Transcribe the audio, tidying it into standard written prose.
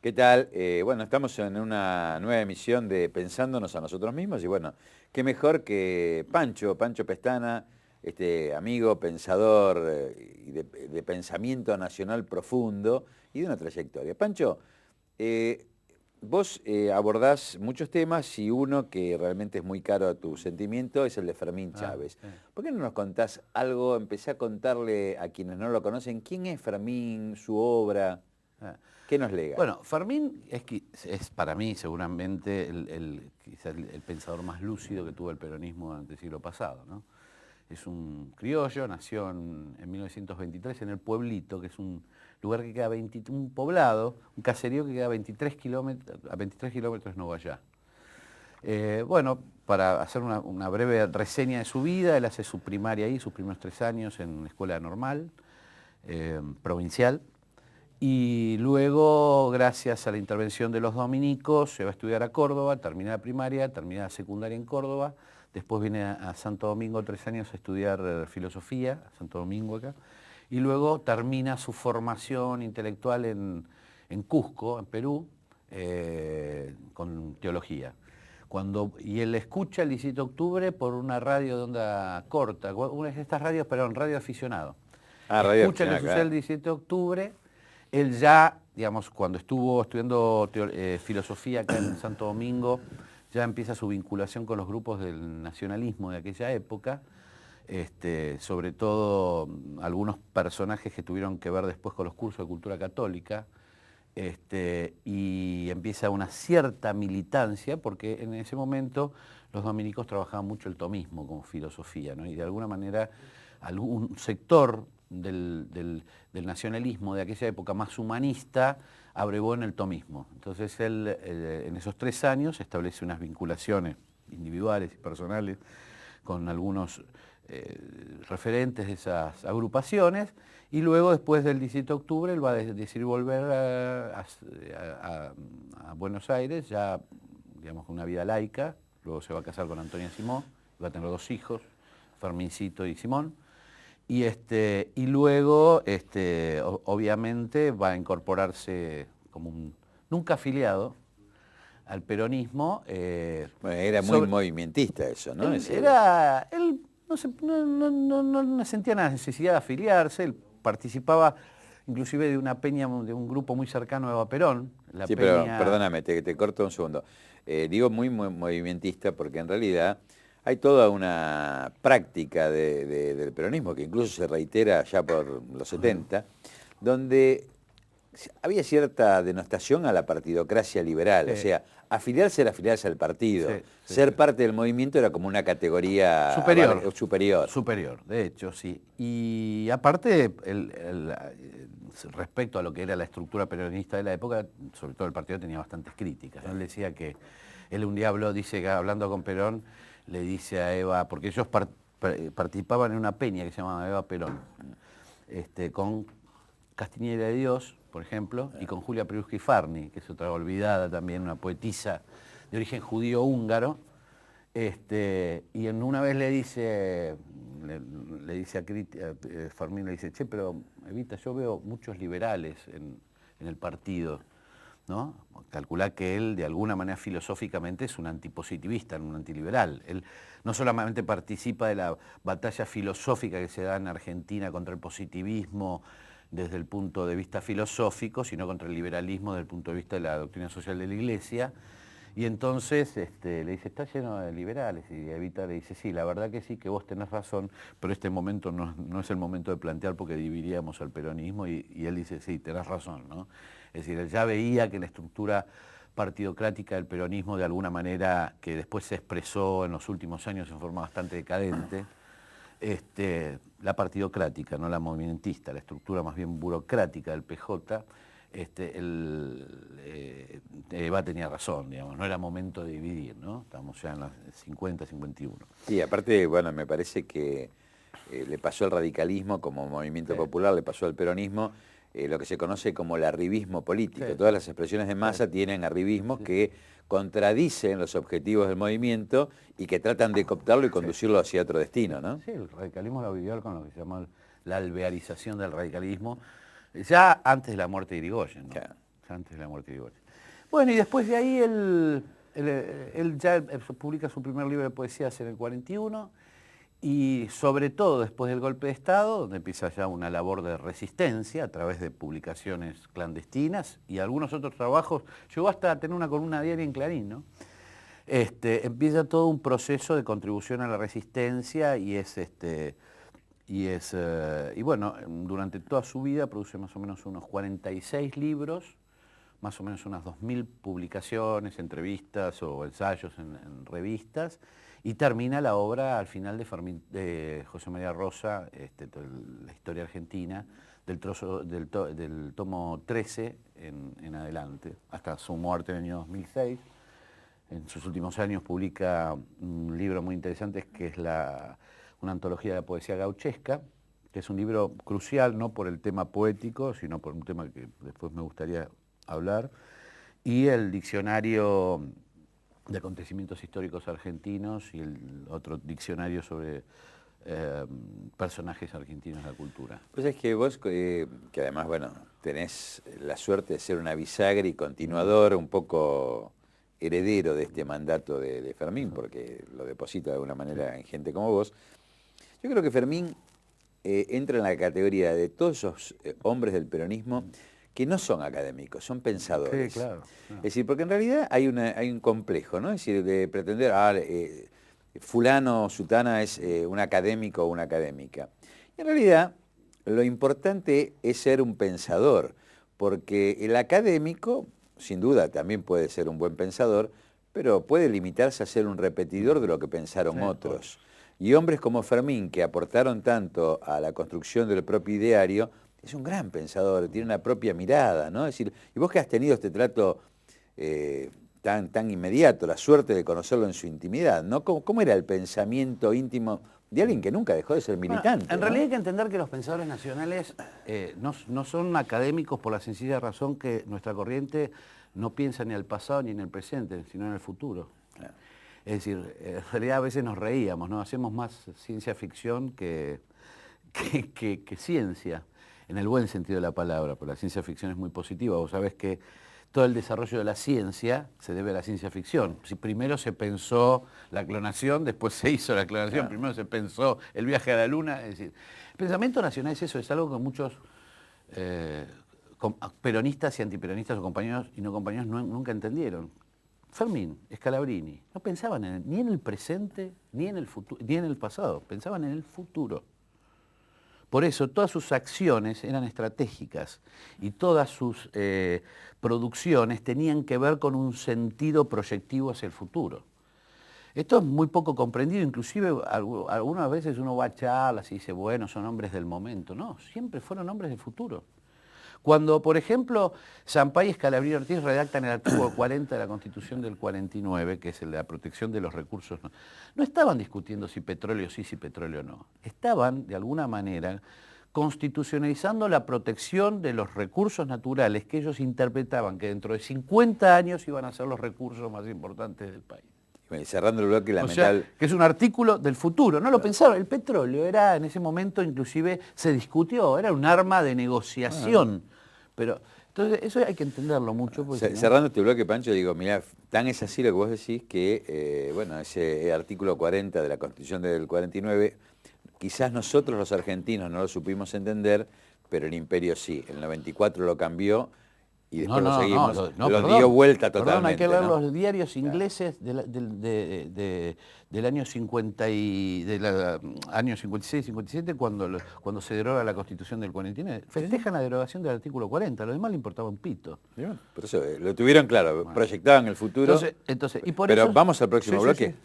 ¿Qué tal? Bueno, estamos en una nueva emisión de Pensándonos a nosotros mismos y bueno, qué mejor que Pancho Pestana, este amigo, pensador y de pensamiento nacional profundo y de una trayectoria. Pancho, eh, vos abordás muchos temas y uno que realmente es muy caro a tu sentimiento es el de Fermín Ah, Chávez. sí. ¿Por qué no nos contás algo? Empecé a contarle a quienes no lo conocen quién es Fermín, su obra, Ah. qué nos lega. Bueno, Fermín es para mí seguramente quizá el pensador más lúcido que tuvo el peronismo durante el siglo pasado, ¿no? Es un criollo, nació en 1923 en El Pueblito, que es un lugar que queda un poblado, un caserío que queda a 23 kilómetros de Nogoyá. Bueno, para hacer una breve reseña de su vida, él hace su primaria ahí, sus primeros 3 años en una escuela normal, provincial. Y luego, gracias a la intervención de los dominicos, se va a estudiar a Córdoba, termina la primaria, termina la secundaria en Córdoba, después viene a Santo Domingo 3 años a estudiar filosofía, a Santo Domingo acá, y luego termina su formación intelectual en Cusco, en Perú, con teología. Y él escucha el 17 de octubre por una radio de onda corta, una de estas radios, perdón, radio aficionado. Ah, radio Escucha que aficionada, sucede el claro. 17 de octubre. Él ya, digamos, cuando estuvo estudiando filosofía acá en Santo Domingo, ya empieza su vinculación con los grupos del nacionalismo de aquella época, sobre todo algunos personajes que tuvieron que ver después con los cursos de cultura católica, y empieza una cierta militancia, porque en ese momento los dominicos trabajaban mucho el tomismo como filosofía, ¿no? Y de alguna manera algún sector del nacionalismo de aquella época más humanista abrevó en el tomismo. Entonces él en esos 3 años establece unas vinculaciones individuales y personales con algunos referentes de esas agrupaciones, y luego después del 17 de octubre él va a decidir volver a Buenos Aires, ya digamos con una vida laica, luego se va a casar con Antonia Simón, va a tener 2 hijos, Fermincito y Simón, y luego obviamente va a incorporarse como nunca afiliado al peronismo. Bueno, era muy sobre, movimentista eso, ¿no? él no sentía la necesidad de afiliarse, él participaba inclusive de una peña, de un grupo muy cercano a Eva Perón, la Sí, pero peña... perdóname, te corto un segundo. Digo muy movimentista porque en realidad hay toda una práctica del peronismo que incluso se reitera ya por los 70, donde había cierta denostación a la partidocracia liberal, o Sí, sea, afiliarse era afiliarse al partido, sí, sí, sí. ser parte del movimiento era como una categoría Superior, superior. superior, de hecho, sí. Y aparte, respecto a lo que era la estructura peronista de la época, sobre todo el partido tenía bastantes críticas, ¿no? Él decía que él un día dice que hablando con Perón, le dice a Eva, porque ellos participaban en una peña que se llamaba Eva Perón, con Castiñera de Dios, por ejemplo, y con Julia Pirouzki-Farni, que es otra olvidada también, una poetisa de origen judío-húngaro. Y una vez le dice a Fermín, le dice, che, pero Evita, yo veo muchos liberales en el partido, ¿no? Calculá que él, de alguna manera filosóficamente, es un antipositivista, un antiliberal. Él no solamente participa de la batalla filosófica que se da en Argentina contra el positivismo desde el punto de vista filosófico, sino contra el liberalismo desde el punto de vista de la doctrina social de la Iglesia. Y entonces le dice, está lleno de liberales, y Evita le dice, sí, la verdad que sí, que vos tenés razón, pero este momento no es el momento de plantear porque dividiríamos al peronismo, y él dice, sí, tenés razón, ¿no? Es decir, él ya veía que la estructura partidocrática del peronismo, de alguna manera, que después se expresó en los últimos años en forma bastante decadente, la partidocrática, no la movimentista, la estructura más bien burocrática del PJ, Eva tenía razón, digamos, no era momento de dividir, ¿no? Estamos ya en los 50, 51. Sí, aparte, bueno, me parece que le pasó al radicalismo como movimiento Sí, popular, le pasó al peronismo, lo que se conoce como el arribismo político. sí, Todas las expresiones de sí, masa tienen arribismos sí, que contradicen los objetivos del movimiento y que tratan de cooptarlo y sí, conducirlo hacia otro destino, ¿no? sí, el radicalismo lo vivió con lo que se llamó la alvearización del radicalismo, ya antes de la muerte de Irigoyen, ¿no? Claro. Ya antes de la muerte de Irigoyen. Bueno, y después de ahí él ya publica su primer libro de poesías en el 41, y sobre todo después del golpe de Estado, donde empieza ya una labor de resistencia a través de publicaciones clandestinas y algunos otros trabajos. Llegó hasta a tener una columna diaria en Clarín, ¿no? Empieza todo un proceso de contribución a la resistencia y bueno, durante toda su vida produce más o menos unos 46 libros, más o menos unas 2000 publicaciones, entrevistas o ensayos en revistas, y termina la obra al final de José María Rosa, la historia argentina, del tomo 13 en adelante, hasta su muerte en el año 2006. En sus últimos años publica un libro muy interesante que es una antología de poesía gauchesca, que es un libro crucial, no por el tema poético, sino por un tema que después me gustaría hablar, y el diccionario de acontecimientos históricos argentinos y el otro diccionario sobre personajes argentinos de la cultura. Pues es que vos, que además, bueno, tenés la suerte de ser una bisagra y continuador, un poco heredero de este mandato de Fermín, porque lo deposita de alguna manera en gente como vos. Yo creo que Fermín entra en la categoría de todos esos hombres del peronismo que no son académicos, son pensadores. Sí, claro. Es decir, porque en realidad hay un complejo, ¿no? Es decir, de pretender, fulano o sutana es un académico o una académica. Y en realidad, lo importante es ser un pensador, porque el académico, sin duda, también puede ser un buen pensador, pero puede limitarse a ser un repetidor de lo que pensaron otros. Y hombres como Fermín, que aportaron tanto a la construcción del propio ideario, es un gran pensador, tiene una propia mirada, ¿no? Es decir, y vos que has tenido este trato tan inmediato, la suerte de conocerlo en su intimidad, ¿no? ¿Cómo era el pensamiento íntimo de alguien que nunca dejó de ser militante? Bueno, en realidad hay que entender que los pensadores nacionales no son académicos por la sencilla razón que nuestra corriente no piensa ni en el pasado ni en el presente, sino en el futuro. Claro. Es decir, en realidad a veces nos reíamos, ¿no? Hacemos más ciencia ficción que ciencia, en el buen sentido de la palabra, porque la ciencia ficción es muy positiva. Vos sabés que todo el desarrollo de la ciencia se debe a la ciencia ficción. Si primero se pensó la clonación, después se hizo la clonación, claro. Primero se pensó el viaje a la luna. Es decir, el pensamiento nacional es eso, es algo que muchos peronistas y antiperonistas o compañeros y no compañeros nunca entendieron. Fermín, Scalabrini, no pensaban ni en el presente, ni en el futuro, ni en el pasado, pensaban en el futuro. Por eso todas sus acciones eran estratégicas y todas sus producciones tenían que ver con un sentido proyectivo hacia el futuro. Esto es muy poco comprendido, inclusive algunas veces uno va a charlas y dice, bueno, son hombres del momento. No, siempre fueron hombres del futuro. Cuando, por ejemplo, Sampay y Scalabrini Ortiz redactan el artículo 40 de la Constitución del 49, que es el de la protección de los recursos, no estaban discutiendo si petróleo sí, si petróleo no. Estaban, de alguna manera, constitucionalizando la protección de los recursos naturales que ellos interpretaban que dentro de 50 años iban a ser los recursos más importantes del país. Y cerrando el bloque lamentable. O sea, que es un artículo del futuro, no lo pensaron. El petróleo era, en ese momento, inclusive, se discutió, era un arma de negociación. Pero, entonces, eso hay que entenderlo mucho. Cerrando este bloque, Pancho, digo, mirá, tan es así lo que vos decís que, bueno, ese artículo 40 de la Constitución del 49, quizás nosotros los argentinos no lo supimos entender, pero el imperio sí. El 94 lo cambió y después lo seguimos, dio vuelta totalmente. Perdón, hay que leer los diarios ingleses del año 50 año 56, 57, cuando se deroga la Constitución del 49. Festejan la derogación del artículo 40, a los demás le importaba un pito. Por eso lo tuvieron claro, proyectaban el futuro. Entonces, y por pero eso, vamos al próximo bloque. Sí.